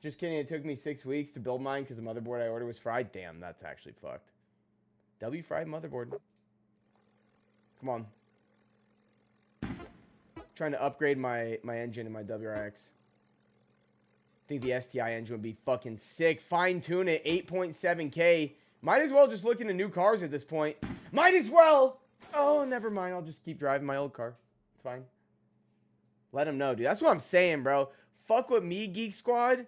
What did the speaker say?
Just kidding. It took me 6 weeks to build mine because the motherboard I ordered was fried. Damn, that's actually fucked. W fried motherboard. Come on. Trying to upgrade my engine in my WRX. I think the STI engine would be fucking sick. Fine tune it, 8.7K. Might as well just look into new cars at this point. Might as well. Oh, never mind. I'll just keep driving my old car. It's fine. Let them know, dude. That's what I'm saying, bro. Fuck with me, Geek Squad.